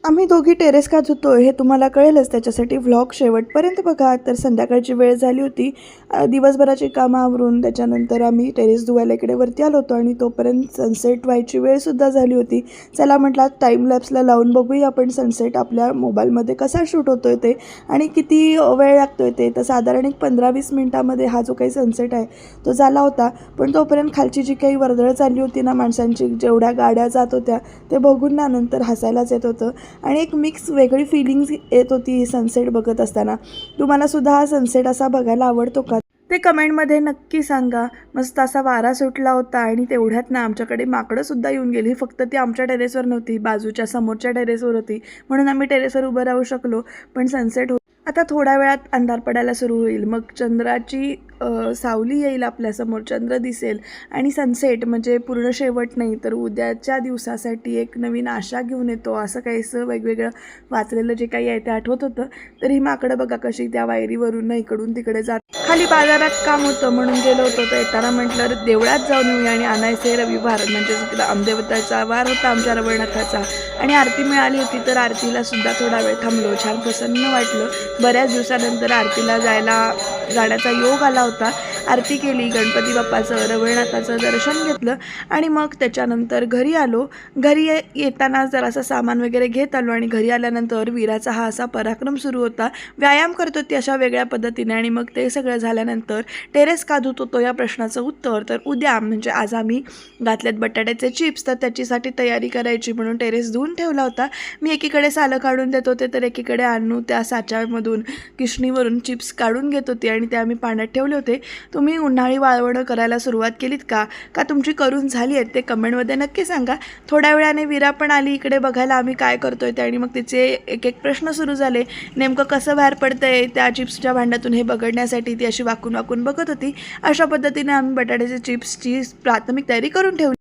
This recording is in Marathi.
आम्ही दोघी टेरेस का धुतोय हे तुम्हाला कळेलच, त्याच्यासाठी व्लॉग शेवटपर्यंत बघा. तर संध्याकाळची वेळ झाली होती. दिवसभराची कामं आवरून त्याच्यानंतर आम्ही टेरेस धुवायला इकडे वरती आलो होतो आणि तोपर्यंत सनसेट व्हायची वेळसुद्धा झाली होती. चला म्हटलं टाईम लॅप्सला लावून बघूया आपण सनसेट आपल्या मोबाईलमध्ये कसा शूट होतो आहे ते आणि किती वेळ लागतो आहे ते. तर साधारण एक 15-20 मिनटामध्ये हा जो काही सनसेट आहे तो झाला होता. पण तोपर्यंत खालची जी काही वर्दळ चालली होती ना माणसांची, जेवढ्या गाड्या जात होत्या ते बघून ना नंतर हसायलाच येत होतं आणि एक मिक्स वेगळी फीलिंग्स येत होती सनसेट बघत असताना. तुम्हाला सुद्धा हा सनसेट असा बघायला आवडतो का ते कमेंटमध्ये नक्की सांगा. मस्त असा वारा सुटला होता आणि तेवढ्यात ना आमच्याकडे माकडंसुद्धा येऊन गेली. फक्त ती आमच्या टेरेसवर नव्हती, बाजूच्या समोरच्या टेरेसवर होती, म्हणून आम्ही टेरेसवर उभं राहू शकलो. पण सनसेट आता थोड्या वेळात अंधार पडायला सुरू होईल, मग चंद्राची सावली येईल आपल्यासमोर, चंद्र दिसेल आणि सनसेट म्हणजे पूर्ण शेवट नाही तर उद्याच्या दिवसासाठी एक नवीन आशा घेऊन येतो, असं काहीसं वेगवेगळं वाचलेलं जे काही आहे ते आठवत होतं. तर ही माकडं बघा कशी त्या वायरीवरून इकडून तिकडे जात. खाली बाजारात काम होतं म्हणून गेलो होतो, तर येताना म्हटलं देवळात जाऊन येऊया आणि आणायचे रविवार म्हणजेच तिकडं आंबेवताचा वार होता आमच्या रवळनाथाचा आणि आरती मिळाली होती. तर आरतीला सुद्धा थोडा वेळ थांबलो, छान प्रसन्न वाटलं. बऱ्याच दिवसानंतर आरतीला जाण्याचा योग आला होता. आरती केली, गणपती बाप्पाचं रवळनाथाचं दर्शन घेतलं आणि मग त्याच्यानंतर घरी आलो. घरी येताना जरासं सामान वगैरे घेत आलो आणि घरी आल्यानंतर वीराचा हा असा पराक्रम सुरू होता. व्यायाम करत होती अशा वेगळ्या पद्धतीने आणि मग ते सगळं झाल्यानंतर टेरेस का धुत होतो या प्रश्नाचं उत्तर. तर उद्या म्हणजे आज आम्ही घातलेत बटाट्याचे चिप्स, तर त्याच्यासाठी तयारी करायची म्हणून टेरेस धुवून ठेवला होता. मी एकीकडे सालं काढून देत होते तर एकीकडे आणू त्या साच्यामधून किशणीवरून चिप्स काढून घेत होते आणि ते आम्ही पाण्यात ठेवले होते. तुम्ही उन्हाळी वाळवणं करायला सुरुवात केलीत का तुमची करून झाली आहेत ते कमेंटमध्ये नक्की सांगा. थोड्या वेळाने विरा पण आली इकडे बघायला आम्ही काय करतोय ते आणि मग तिचे एक एक प्रश्न सुरू झाले. नेमकं कसं बाहेर पडतंय त्या चिप्सच्या भांड्यातून हे बघण्यासाठी ती अशी वाकून वाकून बघत होती. अशा पद्धतीने आम्ही बटाट्याच्या चिप्सची प्राथमिक तयारी करून ठेवली.